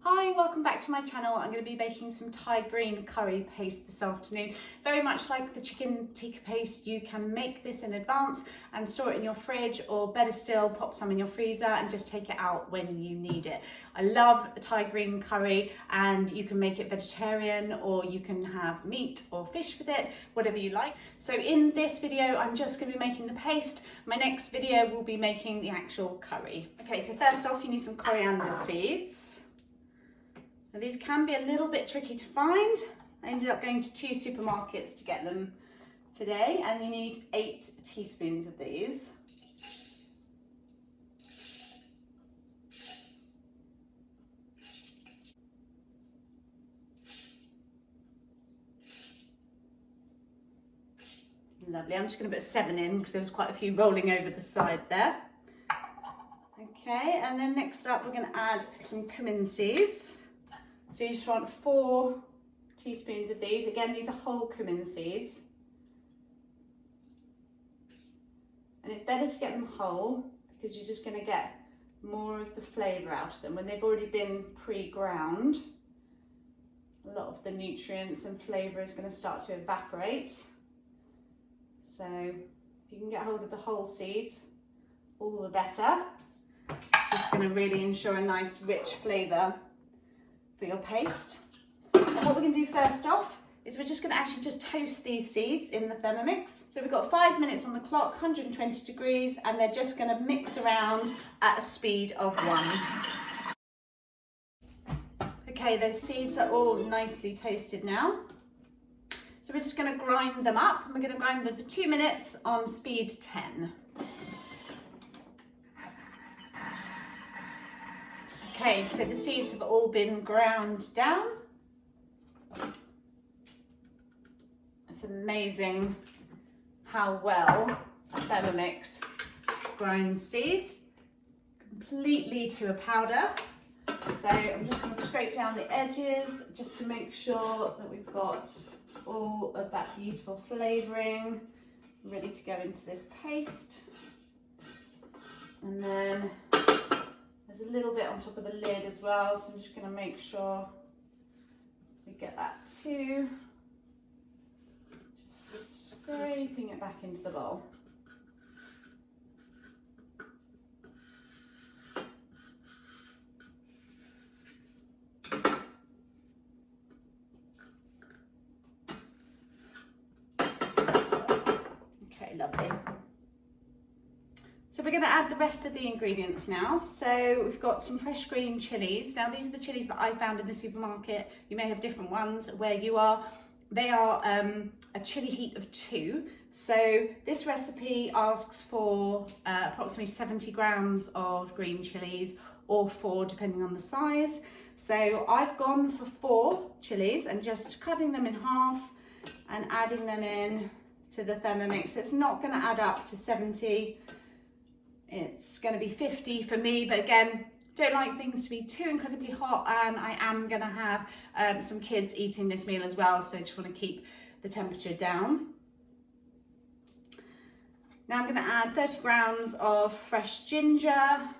Hi, welcome back to my channel. I'm going to be making some Thai green curry paste this afternoon. Very much like the chicken tikka paste, you can make this in advance and store it in your fridge, or better still, pop some in your freezer and just take it out when you need it. I love Thai green curry, and you can make it vegetarian or you can have meat or fish with it, whatever you like. So in this video, I'm just going to be making the paste. My next video will be making the actual curry. Okay, so first off, you need some coriander seeds. Now, these can be a little bit tricky to find. I ended up going to 2 supermarkets to get them today, and you need 8 teaspoons of these. Lovely, I'm just going to put 7 in because there was quite a few rolling over the side there. Okay, and then next up we're going to add some cumin seeds. So you just want 4 teaspoons of these. Again, these are whole cumin seeds. And it's better to get them whole because you're just going to get more of the flavour out of them. When they've already been pre-ground, a lot of the nutrients and flavour is going to start to evaporate. So if you can get hold of the whole seeds, all the better. It's just going to really ensure a nice rich flavour for your paste. And what we're going to do first off is we're just going to actually just toast these seeds in the Thermomix. So we've got 5 minutes on the clock, 120 degrees, and they're just going to mix around at a speed of 1. Okay, those seeds are all nicely toasted now. So we're just going to grind them up, and we're going to grind them for 2 minutes on speed 10. Okay, so the seeds have all been ground down. It's amazing how well Thermomix grinds seeds completely to a powder. So I'm just going to scrape down the edges just to make sure that we've got all of that beautiful flavouring ready to go into this paste. And then there's a little bit on top of the lid as well, so I'm just going to make sure we get that too. Just scraping it back into the bowl. Okay, lovely. So we're going to add the rest of the ingredients now. So we've got some fresh green chilies. Now these are the chilies that I found in the supermarket. You may have different ones where you are. They are a chili heat of 2. So this recipe asks for approximately 70 grams of green chilies, or 4 depending on the size. So I've gone for 4 chilies and just cutting them in half and adding them in to the Thermomix. It's not going to add up to 70. It's going to be 50 for me, but again, don't like things to be too incredibly hot, and I am going to have some kids eating this meal as well, so I just want to keep the temperature down. Now I'm going to add 30 grams of fresh ginger.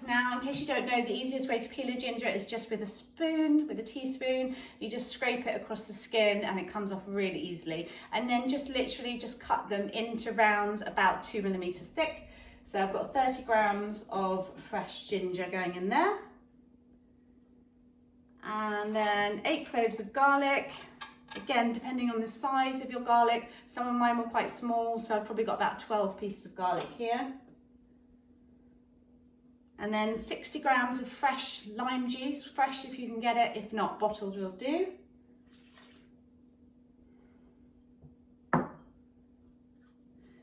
Now, in case you don't know, the easiest way to peel a ginger is just with a spoon, with a teaspoon. You just scrape it across the skin and it comes off really easily. And then just literally just cut them into rounds about 2 millimeters thick. So I've got 30 grams of fresh ginger going in there. And then 8 cloves of garlic. Again, depending on the size of your garlic, some of mine were quite small, so I've probably got about 12 pieces of garlic here. And then 60 grams of fresh lime juice, fresh if you can get it, if not, bottled will do.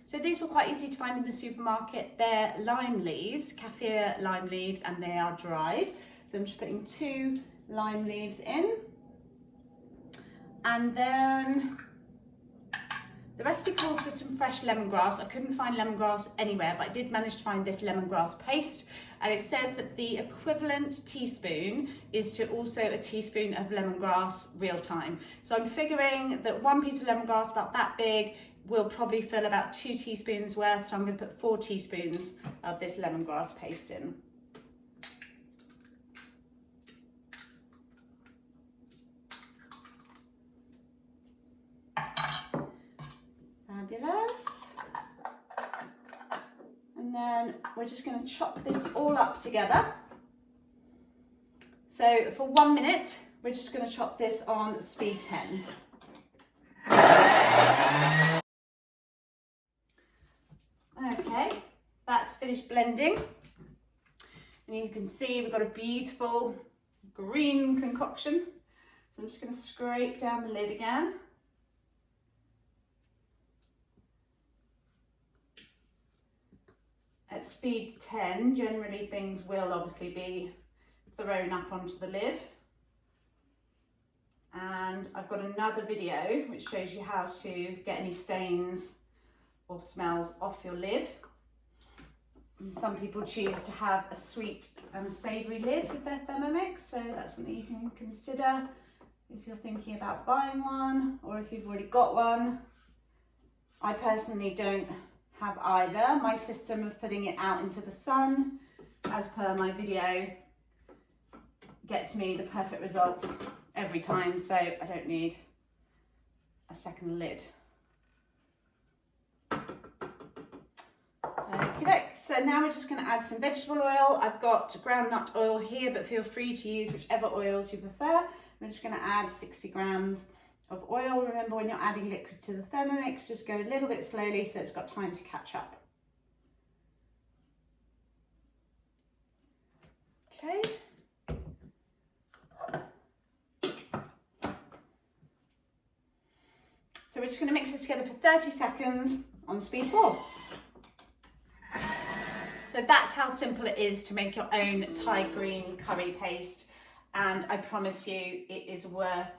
So these were quite easy to find in the supermarket. They're lime leaves, Kafir lime leaves, and they are dried. So I'm just putting 2 lime leaves in. And then the recipe calls for some fresh lemongrass. I couldn't find lemongrass anywhere, but I did manage to find this lemongrass paste. And it says that the equivalent teaspoon is to also a teaspoon of lemongrass real time. So I'm figuring that 1 piece of lemongrass about that big will probably fill about 2 teaspoons worth. So I'm going to put 4 teaspoons of this lemongrass paste in. we're just going to chop this all up together. So for 1 minute, we're just going to chop this on speed 10. Okay, that's finished blending. And you can see we've got a beautiful green concoction. So I'm just going to scrape down the lid again. At speed 10, generally things will obviously be thrown up onto the lid. And I've got another video which shows you how to get any stains or smells off your lid. And some people choose to have a sweet and savoury lid with their Thermomix, so that's something you can consider if you're thinking about buying one or if you've already got one. I personally don't have either. My system of putting it out into the sun, as per my video, gets me the perfect results every time, so I don't need a second lid. Okay, so now we're just going to add some vegetable oil. I've got groundnut oil here, but feel free to use whichever oils you prefer. I'm just going to add 60 grams of oil. Remember, when you're adding liquid to the Thermomix, just go a little bit slowly so it's got time to catch up. Okay. So we're just going to mix this together for 30 seconds on speed 4. So that's how simple it is to make your own Thai green curry paste, and I promise you it is worth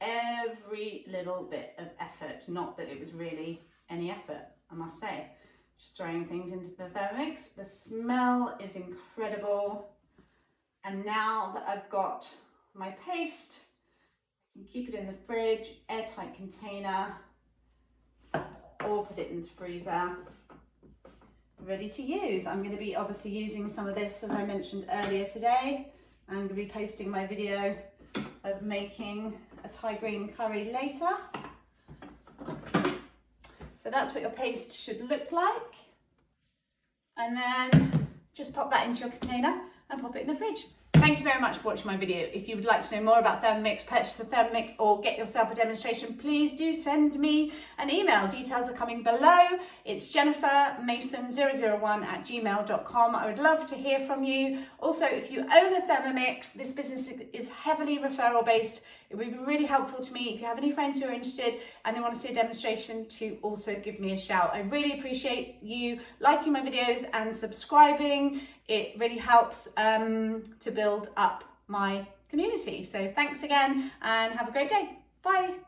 every little bit of effort. Not that it was really any effort, I must say. Just throwing things into the Thermomix. The smell is incredible, and now that I've got my paste, I can keep it in the fridge, airtight container, or put it in the freezer, ready to use. I'm going to be obviously using some of this, as I mentioned earlier today. I'm going to be posting my video of making a Thai green curry later. So that's what your paste should look like. And then just pop that into your container and pop it in the fridge. Thank you very much for watching my video. If you would like to know more about Thermomix, purchase the Thermomix, or get yourself a demonstration, please do send me an email. Details are coming below. It's jennifermason001@gmail.com. I would love to hear from you. Also, if you own a Thermomix, this business is heavily referral based. It would be really helpful to me if you have any friends who are interested and they want to see a demonstration to also give me a shout. I really appreciate you liking my videos and subscribing. It really helps to build up my community. So thanks again and have a great day. Bye.